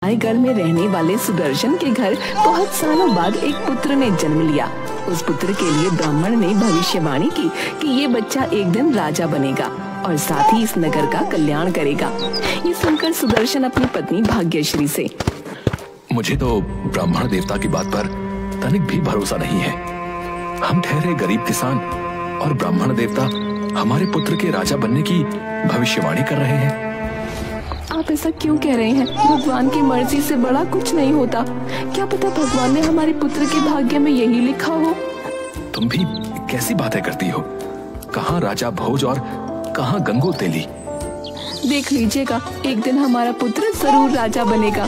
घर में रहने वाले सुदर्शन के घर बहुत सालों बाद एक पुत्र ने जन्म लिया। उस पुत्र के लिए ब्राह्मण ने भविष्यवाणी की कि ये बच्चा एक दिन राजा बनेगा और साथ ही इस नगर का कल्याण करेगा। ये सुनकर सुदर्शन अपनी पत्नी भाग्यश्री से, मुझे तो ब्राह्मण देवता की बात पर तनिक भी भरोसा नहीं है। हम ठहरे गरीब किसान और ब्राह्मण देवता हमारे पुत्र के राजा बनने की भविष्यवाणी कर रहे हैं। आप ऐसा क्यों कह रहे हैं? भगवान की मर्जी से बड़ा कुछ नहीं होता। क्या पता भगवान ने हमारे पुत्र के भाग्य में यही लिखा हो। तुम भी कैसी बातें करती हो? कहाँ राजा भोज और कहाँ गंगू तेली। देख लीजिएगा, एक दिन हमारा पुत्र जरूर राजा बनेगा।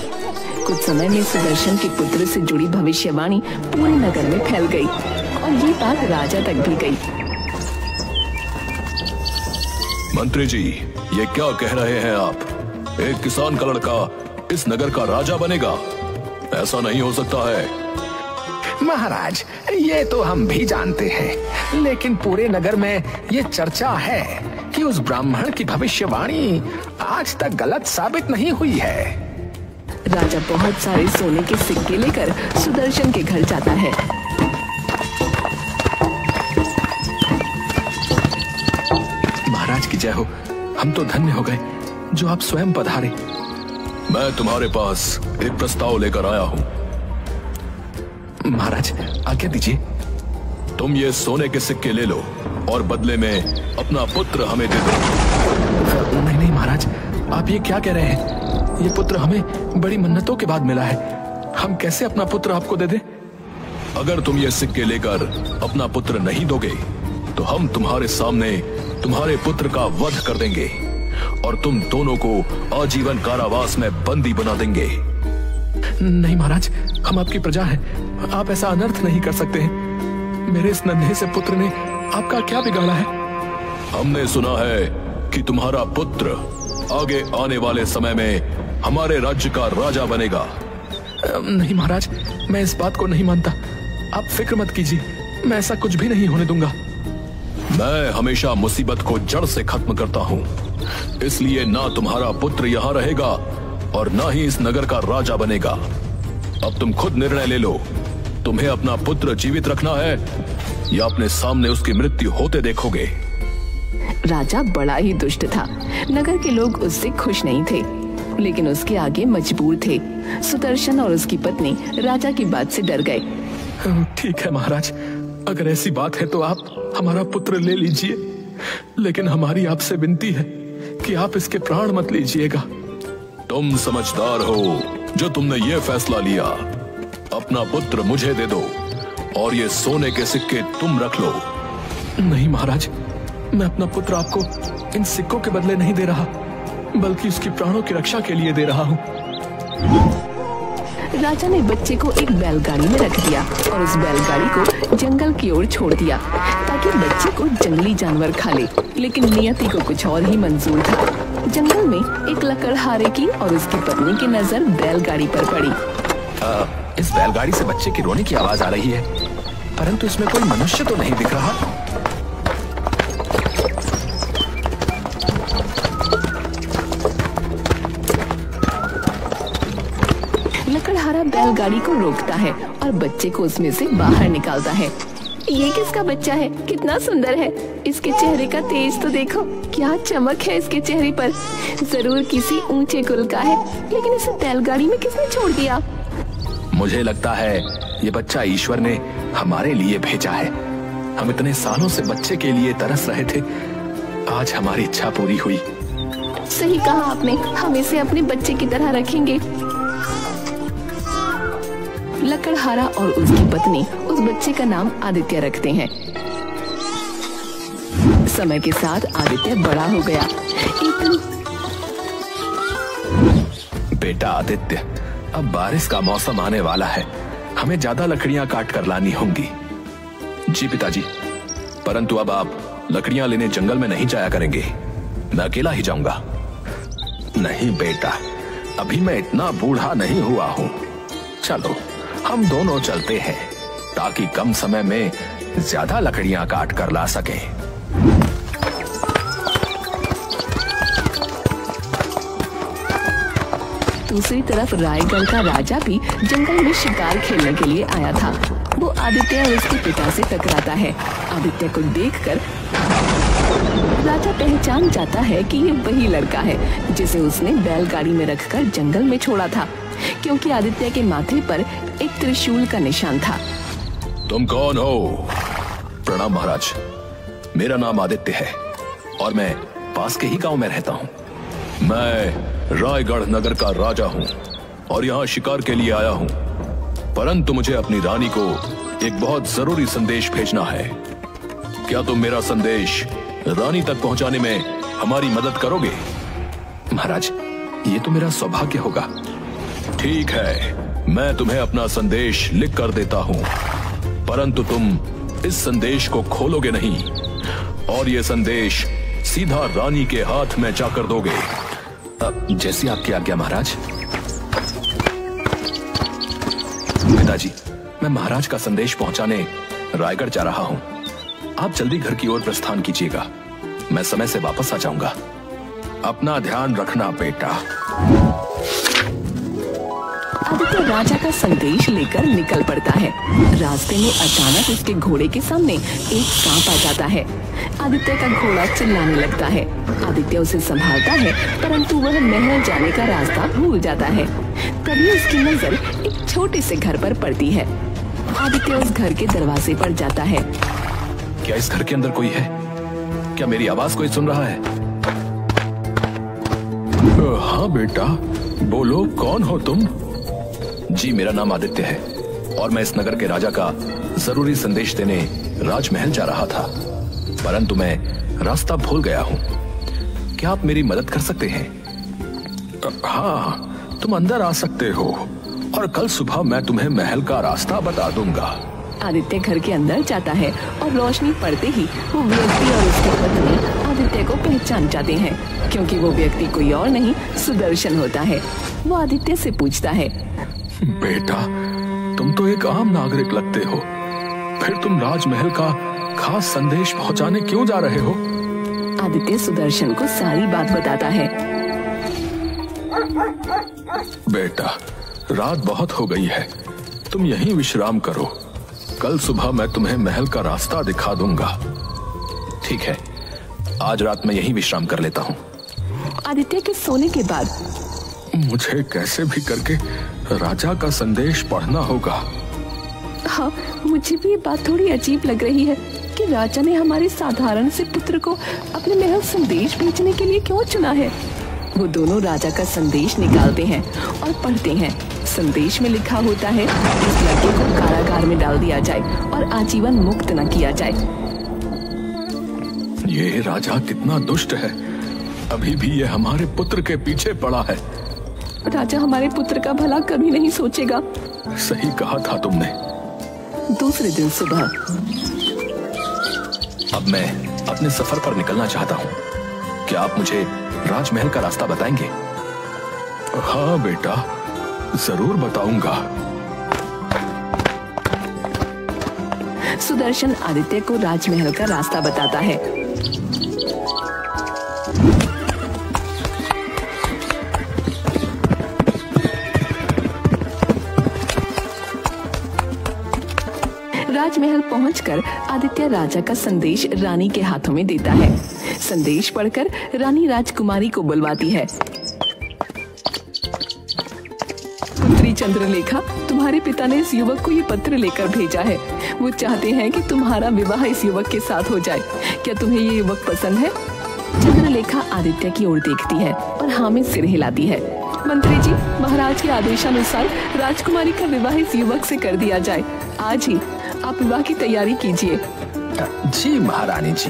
कुछ समय में सुदर्शन के पुत्र से जुड़ी भविष्यवाणी पूरे नगर में फैल गई और ये बात राजा तक भी गई। मंत्री जी, ये क्या कह रहे हैं आप? एक किसान का लड़का इस नगर का राजा बनेगा? ऐसा नहीं हो सकता है। महाराज, ये तो हम भी जानते हैं, लेकिन पूरे नगर में ये चर्चा है कि उस ब्राह्मण की भविष्यवाणी आज तक गलत साबित नहीं हुई है। राजा बहुत सारे सोने के सिक्के लेकर सुदर्शन के घर जाता है। महाराज की जय हो। हम तो धन्य हो गए जो आप स्वयं पधारे। मैं तुम्हारे पास एक प्रस्ताव लेकर आया हूँ। महाराज, आज्ञा दीजिए। तुम ये सोने के सिक्के ले लो और बदले में अपना पुत्र हमें दे दो। नहीं नहीं महाराज, आप ये क्या कह रहे हैं? ये पुत्र हमें बड़ी मन्नतों के बाद मिला है। हम कैसे अपना पुत्र आपको दे दें? अगर तुम ये सिक्के लेकर अपना पुत्र नहीं दोगे तो हम तुम्हारे सामने तुम्हारे पुत्र का वध कर देंगे और तुम दोनों को आजीवन कारावास में बंदी बना देंगे। नहीं महाराज, हम आपकी प्रजा हैं। आप ऐसा अनर्थ नहीं कर सकते हैं। मेरे इस नन्हे से पुत्र ने आपका क्या बिगाड़ा है? हमने सुना है कि तुम्हारा पुत्र आगे आने वाले समय में हमारे राज्य का राजा बनेगा। नहीं महाराज, मैं इस बात को नहीं मानता। आप फिक्र मत कीजिए, मैं ऐसा कुछ भी नहीं होने दूंगा। मैं हमेशा मुसीबत को जड़ से खत्म करता हूँ, इसलिए ना तुम्हारा पुत्र यहाँ रहेगा और ना ही इस नगर का राजा बनेगा। अब तुम खुद निर्णय ले लो, तुम्हें अपना पुत्र जीवित रखना है या अपने सामने उसकी मृत्यु होते देखोगे। राजा बड़ा ही दुष्ट था। नगर के लोग उससे खुश नहीं थे, लेकिन उसके आगे मजबूर थे। सुदर्शन और उसकी पत्नी राजा की बात से डर गए। ठीक है महाराज, अगर ऐसी बात है तो आप हमारा पुत्र ले लीजिए, लेकिन हमारी आपसे विनती है कि आप इसके प्राण मत लीजिएगा। तुम समझदार हो जो तुमने ये फैसला लिया। अपना पुत्र मुझे दे दो और ये सोने के सिक्के तुम रख लो। नहीं महाराज, मैं अपना पुत्र आपको इन सिक्कों के बदले नहीं दे रहा, बल्कि उसकी प्राणों की रक्षा के लिए दे रहा हूँ। राजा ने बच्चे को एक बैलगाड़ी में रख दिया और उस बैलगाड़ी को जंगल की ओर छोड़ दिया ताकि बच्चे को जंगली जानवर खा ले। लेकिन नियति को कुछ और ही मंजूर था। जंगल में एक लकड़हारे की और उसकी पत्नी की नजर बैलगाड़ी पर पड़ी। इस बैलगाड़ी से बच्चे की रोने की आवाज आ रही है, परंतु इसमें कोई मनुष्य तो नहीं दिख रहा। लकड़हारा बैलगाड़ी को रोकता है और बच्चे को उसमें से बाहर निकालता है। ये किसका बच्चा है? कितना सुंदर है। इसके चेहरे का तेज तो देखो, क्या चमक है इसके चेहरे पर। जरूर किसी ऊंचे कुल का है, लेकिन इसे बैलगाड़ी में किसने छोड़ दिया? मुझे लगता है ये बच्चा ईश्वर ने हमारे लिए भेजा है। हम इतने सालों से बच्चे के लिए तरस रहे थे, आज हमारी इच्छा पूरी हुई। सही कहा आपने, हम इसे अपने बच्चे की तरह रखेंगे। लकड़हारा और उसकी पत्नी उस बच्चे का नाम आदित्य रखते हैं। समय के साथ आदित्य बड़ा हो गया। बेटा आदित्य, अब बारिश का मौसम आने वाला है, हमें ज्यादा लकड़ियां काट कर लानी होंगी। जी पिताजी, परंतु अब आप लकड़ियां लेने जंगल में नहीं जाया करेंगे, मैं अकेला ही जाऊंगा। नहीं बेटा, अभी मैं इतना बूढ़ा नहीं हुआ हूँ। चलो हम दोनों चलते हैं ताकि कम समय में ज्यादा लकड़ियां काट कर ला सकें। दूसरी तरफ रायगढ़ का राजा भी जंगल में शिकार खेलने के लिए आया था। वो आदित्य और उसके पिता से टकराता है। आदित्य को देखकर राजा पहचान जाता है कि ये वही लड़का है जिसे उसने बैलगाड़ी में रखकर जंगल में छोड़ा था, क्योंकि आदित्य के माथे पर एक त्रिशूल का निशान था। तुम कौन हो? प्रणाम महाराज, मेरा नाम आदित्य है और मैं पास के ही गांव में रहता हूँ। मैं रायगढ़ नगर का राजा हूँ और यहाँ शिकार के लिए आया हूँ, परंतु मुझे अपनी रानी को एक बहुत जरूरी संदेश भेजना है। क्या तुम मेरा संदेश रानी तक पहुँचाने में हमारी मदद करोगे? महाराज, ये तो मेरा सौभाग्य होगा। ठीक है, मैं तुम्हें अपना संदेश लिख कर देता हूँ, परंतु तुम इस संदेश को खोलोगे नहीं और ये संदेश सीधा रानी के हाथ में जाकर दोगे। जैसी आपकी आज्ञा महाराज। पिताजी, मैं महाराज का संदेश पहुंचाने रायगढ़ जा रहा हूं। आप जल्दी घर की ओर प्रस्थान कीजिएगा, मैं समय से वापस आ जाऊंगा। अपना ध्यान रखना बेटा। आदित्य राजा का संदेश लेकर निकल पड़ता है। रास्ते में अचानक उसके घोड़े के सामने एक सांप आ जाता है। आदित्य का घोड़ा चिल्लाने लगता है। आदित्य उसे संभालता है, परंतु वह महल जाने का रास्ता भूल जाता है। तभी उसकी नजर एक छोटे से घर पर पड़ती है। आदित्य उस घर के दरवाजे पर जाता है। क्या इस घर के अंदर कोई है? क्या मेरी आवाज कोई सुन रहा है? हाँ बेटा, बोलो, कौन हो तुम? जी, मेरा नाम आदित्य है और मैं इस नगर के राजा का जरूरी संदेश देने राजमहल जा रहा था, परंतु मैं रास्ता भूल गया हूँ। क्या आप मेरी मदद कर सकते हैं? हाँ, तुम अंदर आ सकते हो और कल सुबह मैं तुम्हें महल का रास्ता बता दूंगा। आदित्य घर के अंदर जाता है और रोशनी पड़ते ही वो व्यक्ति और उसकी पत्नी आदित्य को पहचान जाते हैं, क्योंकि वो व्यक्ति कोई और नहीं सुदर्शन होता है। वो आदित्य से पूछता है, बेटा, तुम तो एक आम नागरिक लगते हो, फिर तुम राजमहल का खास संदेश पहुंचाने क्यों जा रहे हो? आदित्य सुदर्शन को सारी बात बताता है। बेटा, रात बहुत हो गई है, तुम यहीं विश्राम करो। कल सुबह मैं तुम्हें महल का रास्ता दिखा दूंगा। ठीक है, आज रात मैं यहीं विश्राम कर लेता हूँ। आदित्य के सोने के बाद मुझे कैसे भी करके राजा का संदेश पढ़ना होगा। हाँ, मुझे भी ये बात थोड़ी अजीब लग रही है कि राजा ने हमारे साधारण से पुत्र को अपने महल संदेश भेजने के लिए क्यों चुना है। वो दोनों राजा का संदेश निकालते हैं और पढ़ते हैं। संदेश में लिखा होता है, इस लड़के को कारागार में डाल दिया जाए और आजीवन मुक्त न किया जाए। ये राजा कितना दुष्ट है, अभी भी ये हमारे पुत्र के पीछे पड़ा है। राजा हमारे पुत्र का भला कभी नहीं सोचेगा। सही कहा था तुमने। दूसरे दिन सुबह अब मैं अपने सफर पर निकलना चाहता हूँ। क्या आप मुझे राजमहल का रास्ता बताएंगे? हाँ बेटा, जरूर बताऊंगा। सुदर्शन आदित्य को राजमहल का रास्ता बताता है। राजमहल पहुंचकर आदित्य राजा का संदेश रानी के हाथों में देता है। संदेश पढ़कर रानी राजकुमारी को बुलवाती है। पुत्री चंद्रलेखा, तुम्हारे पिता ने इस युवक को ये पत्र लेकर भेजा है। वो चाहते हैं कि तुम्हारा विवाह इस युवक के साथ हो जाए। क्या तुम्हें ये युवक पसंद है? चंद्रलेखा आदित्य की ओर देखती है और हाँ में सिर हिलाती है। मंत्री जी, महाराज के आदेशानुसार राजकुमारी का विवाह इस युवक से कर दिया जाए। आज ही आप विवाह की तैयारी कीजिए। जी महारानी जी।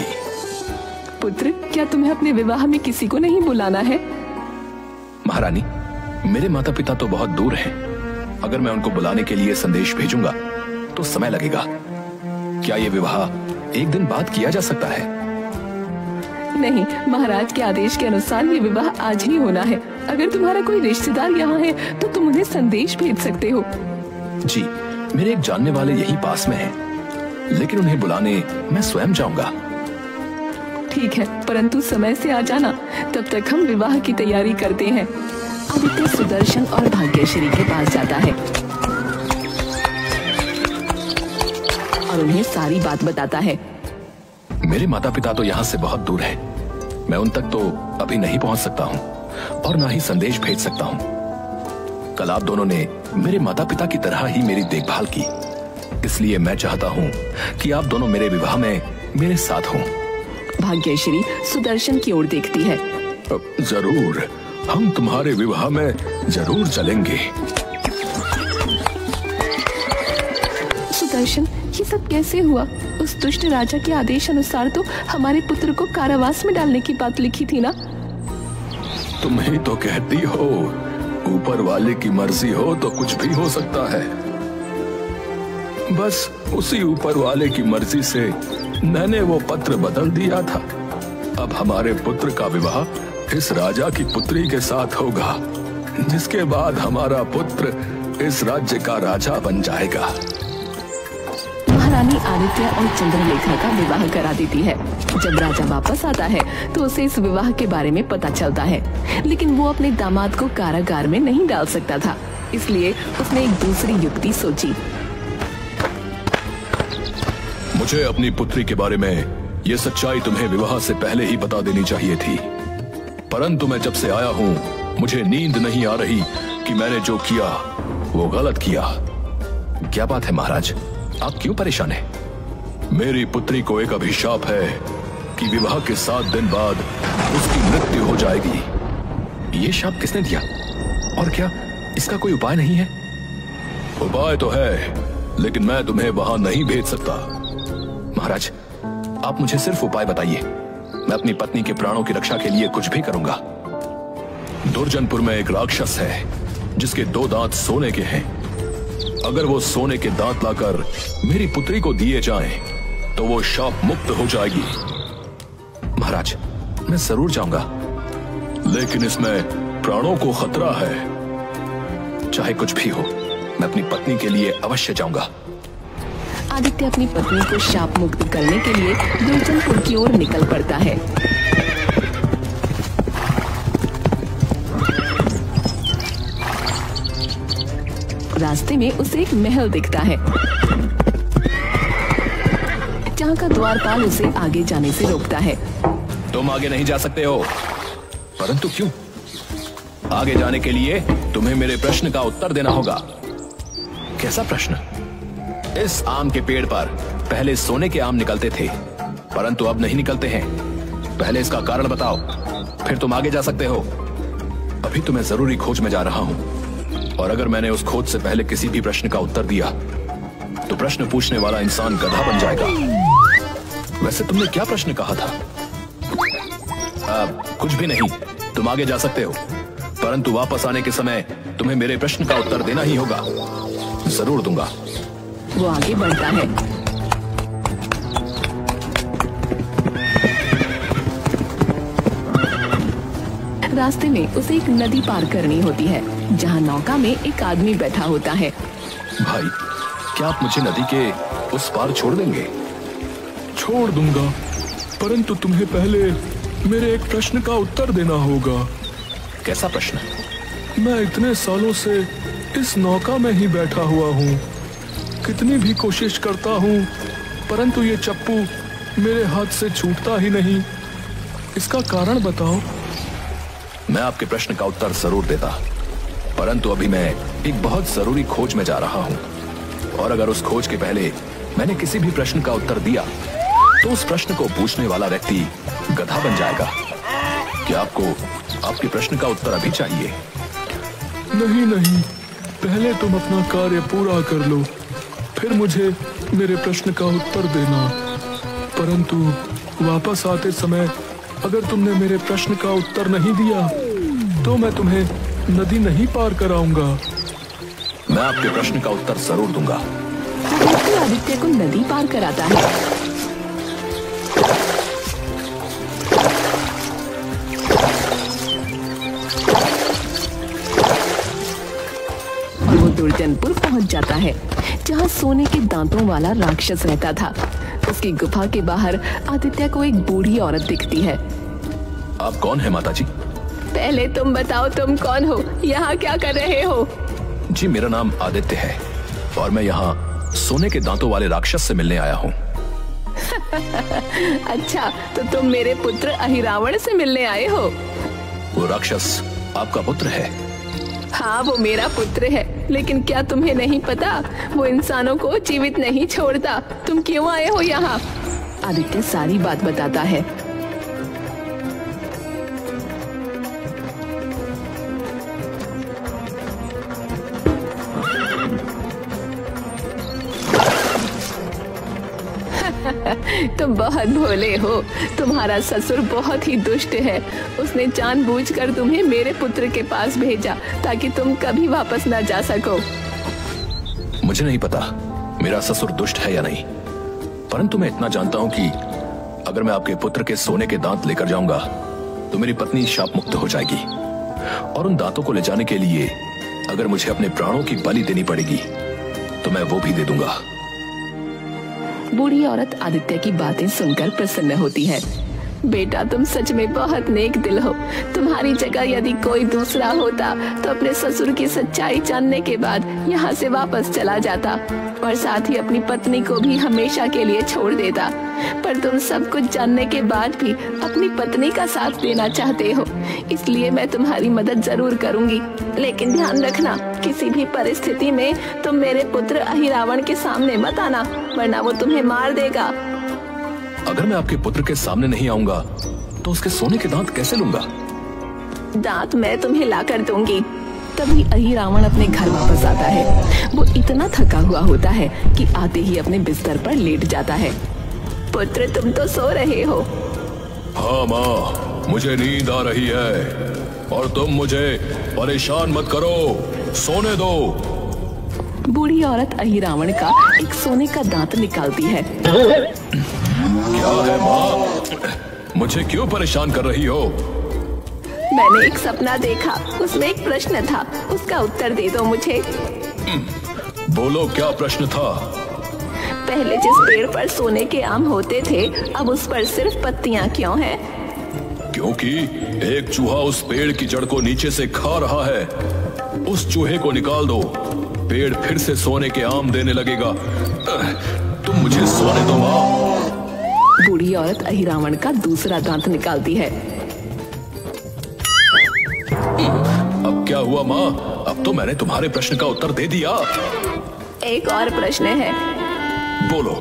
पुत्र, क्या तुम्हें अपने विवाह में किसी को नहीं बुलाना है? महारानी, मेरे माता पिता तो बहुत दूर हैं। अगर मैं उनको बुलाने के लिए संदेश भेजूंगा तो समय लगेगा। क्या ये विवाह एक दिन बाद किया जा सकता है? नहीं, महाराज के आदेश के अनुसार ये विवाह आज ही होना है। अगर तुम्हारा कोई रिश्तेदार यहाँ है तो तुम उन्हें संदेश भेज सकते हो। जी, मेरे एक जानने वाले यही पास में हैं, लेकिन उन्हें बुलाने मैं स्वयं जाऊंगा। ठीक है, परंतु समय से आ जाना, तब तक हम विवाह की तैयारी करते हैं। आदित्य सुदर्शन और भाग्यश्री के पास जाता है और उन्हें सारी बात बताता है। मेरे माता पिता तो यहाँ से बहुत दूर है, मैं उन तक तो अभी नहीं पहुँच सकता हूँ और ना ही संदेश भेज सकता हूँ। कल आप दोनों ने मेरे माता पिता की तरह ही मेरी देखभाल की, इसलिए मैं चाहता हूँ कि आप दोनों मेरे विवाह में मेरे साथ हों। भाग्यश्री सुदर्शन की ओर देखती है। जरूर, हम तुम्हारे विवाह में जरूर चलेंगे। सुदर्शन, ये सब कैसे हुआ? उस दुष्ट राजा के आदेश अनुसार तो हमारे पुत्र को कारावास में डालने की बात लिखी थी ना? तुम ही तो कहती हो, ऊपर वाले की मर्जी हो तो कुछ भी हो सकता है। बस उसी ऊपर वाले की मर्जी से मैंने वो पत्र बदल दिया था। अब हमारे पुत्र का विवाह इस राजा की पुत्री के साथ होगा, जिसके बाद हमारा पुत्र इस राज्य का राजा बन जाएगा। महारानी आदित्य और चंद्रलेखा का विवाह करा देती है। जब राजा वापस आता है तो उसे इस विवाह के बारे में पता चलता है, लेकिन वो अपने दामाद को कारागार में नहीं डाल सकता था, इसलिए उसने एक दूसरी युक्ति सोची। मुझे अपनी पुत्री के बारे में ये सच्चाई तुम्हें विवाह से पहले ही बता देनी चाहिए थी, परंतु मैं जब से आया हूँ मुझे नींद नहीं आ रही कि मैंने जो किया वो गलत किया। क्या बात है महाराज, आप क्यों परेशान हैं? मेरी पुत्री को एक अभिशाप है कि विवाह के 7 दिन बाद उसकी मृत्यु हो जाएगी। ये शाप किसने दिया और क्या इसका कोई उपाय नहीं है? उपाय तो है, लेकिन मैं तुम्हें वहां नहीं भेज सकता। महाराज, आप मुझे सिर्फ उपाय बताइए, मैं अपनी पत्नी के प्राणों की रक्षा के लिए कुछ भी करूंगा। दुर्जनपुर में एक राक्षस है जिसके 2 दांत सोने के हैं। अगर वो सोने के दांत लाकर मेरी पुत्री को दिए जाएं, तो वो शाप मुक्त हो जाएगी। महाराज, मैं जरूर जाऊंगा, लेकिन इसमें प्राणों को खतरा है। चाहे कुछ भी हो, मैं अपनी पत्नी के लिए अवश्य जाऊंगा। आदित्य अपनी पत्नी को शाप मुक्त करने के लिए दुर्जनपुर की ओर निकल पड़ता है। रास्ते में उसे एक महल दिखता है, जहाँ का द्वारपाल उसे आगे जाने से रोकता है। तुम आगे नहीं जा सकते हो। परंतु क्यों? आगे जाने के लिए तुम्हें मेरे प्रश्न का उत्तर देना होगा। कैसा प्रश्न? इस आम के पेड़ पर पहले सोने के आम निकलते थे, परंतु अब नहीं निकलते हैं। पहले इसका कारण बताओ, फिर तुम आगे जा सकते हो। अभी तो मैं जरूरी खोज में जा रहा हूँ, और अगर मैंने उस खोज से पहले किसी भी प्रश्न का उत्तर दिया तो प्रश्न पूछने वाला इंसान गधा बन जाएगा। वैसे तुमने क्या प्रश्न कहा था? कुछ भी नहीं, तुम आगे जा सकते हो, परंतु वापस आने के समय तुम्हें मेरे प्रश्न का उत्तर देना ही होगा। जरूर दूंगा। वो आगे बढ़ता है। रास्ते में उसे एक नदी पार करनी होती है, जहाँ नौका में एक आदमी बैठा होता है। भाई, क्या आप मुझे नदी के उस पार छोड़ देंगे? छोड़ दूंगा, परंतु तुम्हें पहले मेरे एक प्रश्न का उत्तर देना होगा। कैसा प्रश्न? मैं इतने सालों से इस नौका में ही बैठा हुआ हूँ, कितनी भी कोशिश करता हूँ, परंतु ये चप्पू मेरे हाथ से छूटता ही नहीं। इसका कारण बताओ। मैं आपके प्रश्न का उत्तर जरूर देता, परंतु अभी मैं एक बहुत जरूरी खोज में जा रहा हूँ, और अगर उस खोज के पहले मैंने किसी भी प्रश्न का उत्तर दिया तो उस प्रश्न को पूछने वाला व्यक्ति गधा बन जाएगा। क्या आपको आपके प्रश्न का उत्तर अभी चाहिए? नहीं नहीं, पहले तुम अपना कार्य पूरा कर लो, फिर मुझे मेरे प्रश्न का उत्तर देना। परंतु वापस आते समय अगर तुमने मेरे प्रश्न का उत्तर नहीं दिया तो मैं तुम्हें नदी नहीं पार कराऊंगा। मैं आपके प्रश्न का उत्तर जरूर दूंगा। आदित्य को नदी पार कराता है। और वो दुर्जनपुर पहुंच जाता है, जहाँ सोने के दांतों वाला राक्षस रहता था। उसकी गुफा के बाहर आदित्य को एक बूढ़ी औरत दिखती है। आप कौन है माताजी? पहले तुम बताओ तुम कौन हो, यहाँ क्या कर रहे हो? जी मेरा नाम आदित्य है और मैं यहाँ सोने के दांतों वाले राक्षस से मिलने आया हूँ। अच्छा, तो तुम मेरे पुत्र अहिरावण से मिलने आए हो? वो राक्षस आपका पुत्र है? हाँ, वो मेरा पुत्र है, लेकिन क्या तुम्हें नहीं पता वो इंसानों को जीवित नहीं छोड़ता। तुम क्यों आए हो यहाँ? आदित्य सारी बात बताता है। तुम बहुत भोले हो। तुम्हारा ससुर बहुत ही दुष्ट है। उसने जानबूझकर तुम्हें मेरे पुत्र के पास भेजा ताकि तुम कभी वापस न जा सको। मुझे नहीं पता मेरा ससुर दुष्ट है या नहीं, परंतु मैं इतना जानता हूँ कि अगर मैं आपके पुत्र के सोने के दांत लेकर जाऊंगा तो मेरी पत्नी शाप मुक्त हो जाएगी, और उन दांतों को ले जाने के लिए अगर मुझे अपने प्राणों की बलि देनी पड़ेगी तो मैं वो भी दे दूंगा। बूढ़ी औरत आदित्य की बातें सुनकर प्रसन्न होती है। बेटा, तुम सच में बहुत नेक दिल हो। तुम्हारी जगह यदि कोई दूसरा होता तो अपने ससुर की सच्चाई जानने के बाद यहाँ से वापस चला जाता और साथ ही अपनी पत्नी को भी हमेशा के लिए छोड़ देता। पर तुम सब कुछ जानने के बाद भी अपनी पत्नी का साथ देना चाहते हो, इसलिए मैं तुम्हारी मदद जरूर करूंगी। लेकिन ध्यान रखना, किसी भी परिस्थिति में तुम मेरे पुत्र अहिरावण के सामने मत आना, वरना वो तुम्हें मार देगा। अगर मैं आपके पुत्र के सामने नहीं आऊंगा तो उसके सोने के दांत कैसे लूंगा? दांत मैं तुम्हें ला कर दूंगी। तभी अहिरावण अपने घर वापस आता है। वो इतना थका हुआ होता है कि आते ही अपने बिस्तर पर लेट जाता है। पुत्र, तुम तो सो रहे हो? हाँ माँ, मुझे नींद आ रही है और तुम मुझे परेशान मत करो, सोने दो। बूढ़ी औरत अहिरावण का एक सोने का दांत निकालती है। क्या है माँ, मुझे क्यों परेशान कर रही हो? मैंने एक सपना देखा, उसमें एक प्रश्न था, उसका उत्तर दे दो मुझे। बोलो, क्या प्रश्न था? पहले जिस पेड़ पर सोने के आम होते थे, अब उस पर सिर्फ पत्तियां क्यों हैं? क्योंकि एक चूहा उस पेड़ की जड़ को नीचे से खा रहा है। उस चूहे को निकाल दो, पेड़ फिर से सोने के आम देने लगेगा। तुम मुझे सोने दो माँ। बूढ़ी औरत अहिरावण का दूसरा दांत निकालती है। अब क्या हुआ माँ? अब तो मैंने तुम्हारे प्रश्न का उत्तर दे दिया। एक और प्रश्न है। बोलो,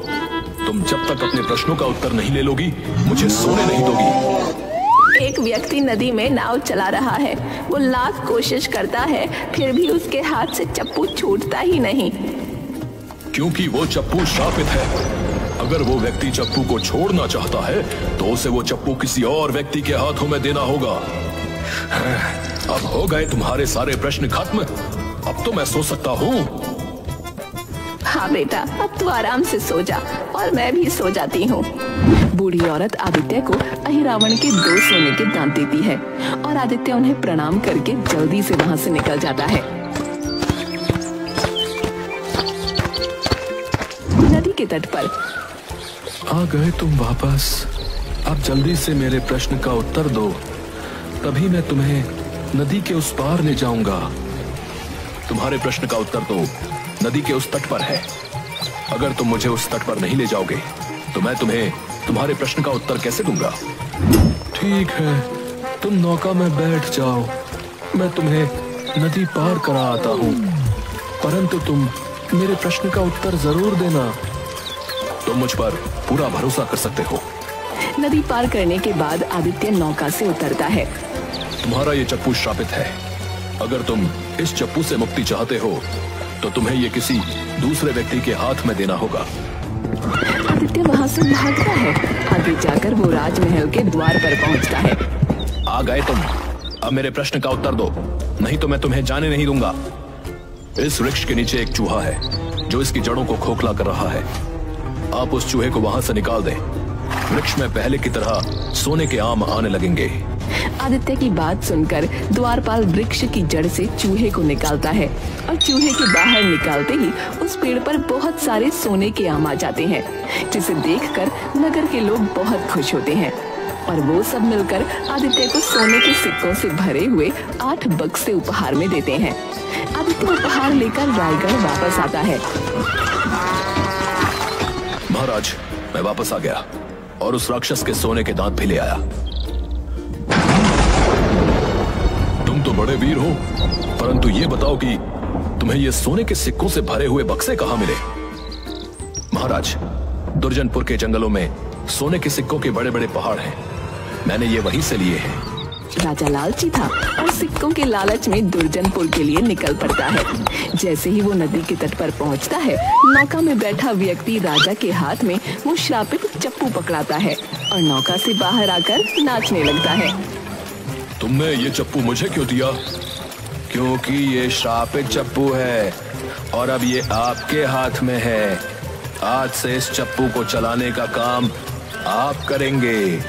तुम जब तक अपने प्रश्नों का उत्तर नहीं ले लोगी मुझे सोने नहीं दोगी। एक व्यक्ति नदी में नाव चला रहा है। वो लाख कोशिश करता है, फिर भी उसके हाथ से चप्पू छूटता ही नहीं। क्योंकि वो चप्पू शापित है। अगर वो व्यक्ति चप्पू को छोड़ना चाहता है तो उसे वो चप्पू किसी और व्यक्ति के हाथों में देना होगा। अब हो गए तुम्हारे सारे प्रश्न खत्म। अब तो मैं सो सकता हूँ। हाँ बेटा, अब तू आराम से सो जा और मैं भी सो जाती हूँ। बूढ़ी औरत आदित्य को अहिरावण के 2 सोने के दांत देती है और आदित्य उन्हें प्रणाम करके जल्दी से वहाँ से निकल जाता है। नदी के तट पर। आ गए तुम वापस। अब जल्दी से मेरे प्रश्न का उत्तर दो, तभी मैं तुम्हें नदी के उस पार ले जाऊंगा। तुम्हारे प्रश्न का उत्तर तो नदी के उस तट पर है। अगर तुम मुझे उस तट पर नहीं ले जाओगे तो मैं तुम्हें तुम्हारे प्रश्न का उत्तर कैसे दूंगा? ठीक है, तुम नौका में बैठ जाओ, मैं तुम्हें नदी पार करा आता हूँ, परंतु तुम मेरे प्रश्न का उत्तर जरूर देना। तुम मुझ पर पूरा भरोसा कर सकते हो। नदी पार करने के बाद आदित्य नौका से उतरता है। तुम्हारा ये चप्पू श्रापित है। अगर तुम इस चप्पू से मुक्ति चाहते हो तो तुम्हें ये किसी दूसरे व्यक्ति के हाथ में देना होगा। आदित्य वहाँ से भागता है। आगे जाकर वो राजमहल के द्वार पर पहुँचता है। आ गए तुम। अब मेरे प्रश्न का उत्तर दो, नहीं तो मैं तुम्हें जाने नहीं दूंगा। इस वृक्ष के नीचे एक चूहा है जो इसकी जड़ों को खोखला कर रहा है। आप उस चूहे को वहाँ से निकाल दें। वृक्ष में पहले की तरह सोने के आम आने लगेंगे। आदित्य की बात सुनकर द्वारपाल वृक्ष की जड़ से चूहे को निकालता है और चूहे के बाहर निकालते ही उस पेड़ पर बहुत सारे सोने के आम आ जाते हैं, जिसे देखकर नगर के लोग बहुत खुश होते हैं। और वो सब मिलकर आदित्य को सोने के सिक्कों से भरे हुए 8 बक्से उपहार में देते हैं। आदित्य उपहार लेकर रायगढ़ वापस आता है। महाराज, मैं वापस आ गया और उस राक्षस के सोने के दांत भी ले आया। तुम तो बड़े वीर हो, परंतु ये बताओ कि तुम्हें ये सोने के सिक्कों से भरे हुए बक्से कहाँ मिले? महाराज, दुर्जनपुर के जंगलों में सोने के सिक्कों के बड़े बड़े पहाड़ हैं। मैंने ये वहीं से लिए हैं। राजा लालची था और सिक्कों के लालच में दुर्जनपुर के लिए निकल पड़ता है। जैसे ही वो नदी के तट पर पहुंचता है, नौका में बैठा व्यक्ति राजा के हाथ में वो श्रापित चप्पू पकड़ाता है और नौका से बाहर आकर नाचने लगता है। तुमने ये चप्पू मुझे क्यों दिया? क्योंकि ये श्रापित चप्पू है और अब ये आपके हाथ में है। आज से इस चप्पू को चलाने का काम आप करेंगे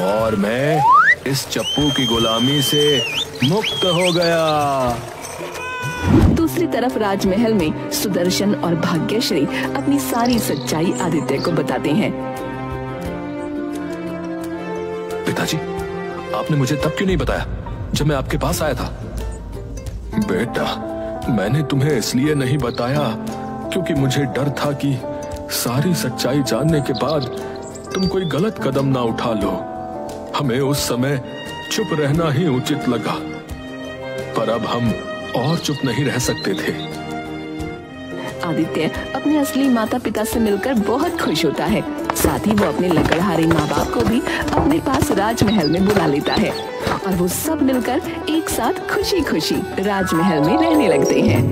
और मैं इस चप्पू की गुलामी से मुक्त हो गया। दूसरी तरफ राजमहल में सुदर्शन और भाग्यश्री अपनी सारी सच्चाई आदित्य को बताते हैं। पिताजी, आपने मुझे तब क्यों नहीं बताया जब मैं आपके पास आया था? बेटा, मैंने तुम्हें इसलिए नहीं बताया क्योंकि मुझे डर था कि सारी सच्चाई जानने के बाद तुम कोई गलत कदम ना उठा लो। हमें उस समय चुप रहना ही उचित लगा, पर अब हम और चुप नहीं रह सकते थे। आदित्य अपने असली माता पिता से मिलकर बहुत खुश होता है। साथ ही वो अपने लकड़हारे माँ बाप को भी अपने पास राजमहल में बुला लेता है और वो सब मिलकर एक साथ खुशी खुशी राजमहल में रहने लगते हैं।